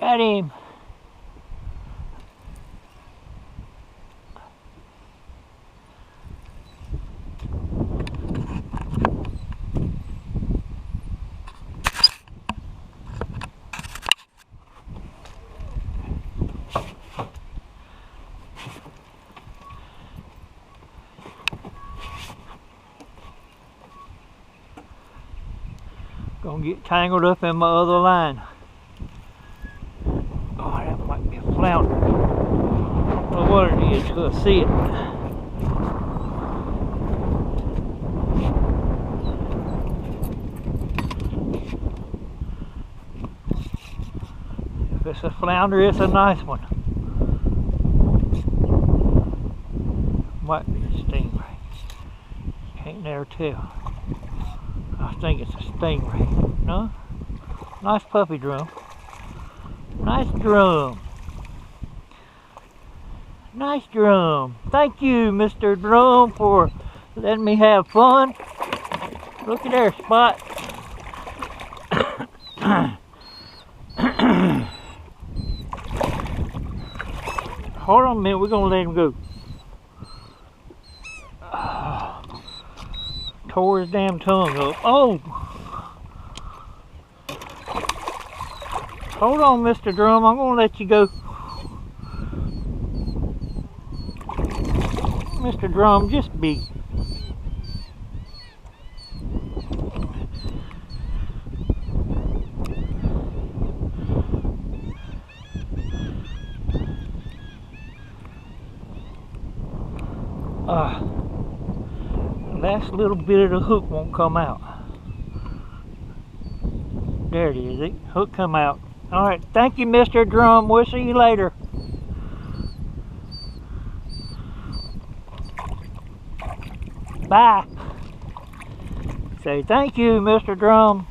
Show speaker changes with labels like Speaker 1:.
Speaker 1: Got him. Gonna get tangled up in my other line. Oh, that might be a flounder. I don't know what it is till I see it. If it's a flounder, it's a nice one. Might be a stingray. Can't never tell. I think it's a stingray. No? Nice puppy drum. Nice drum. Nice drum. Thank you, Mr. Drum, for letting me have fun. Look at there, Spot. Hold on a minute, we're gonna let him go. Tore his damn tongue up. Oh! Hold on, Mr. Drum, I'm gonna let you go. Mr. Drum, just be. Last little bit of the hook won't come out. There it is. The hook come out. Alright, thank you, Mr. Drum. We'll see you later. Bye. Say thank you, Mr. Drum.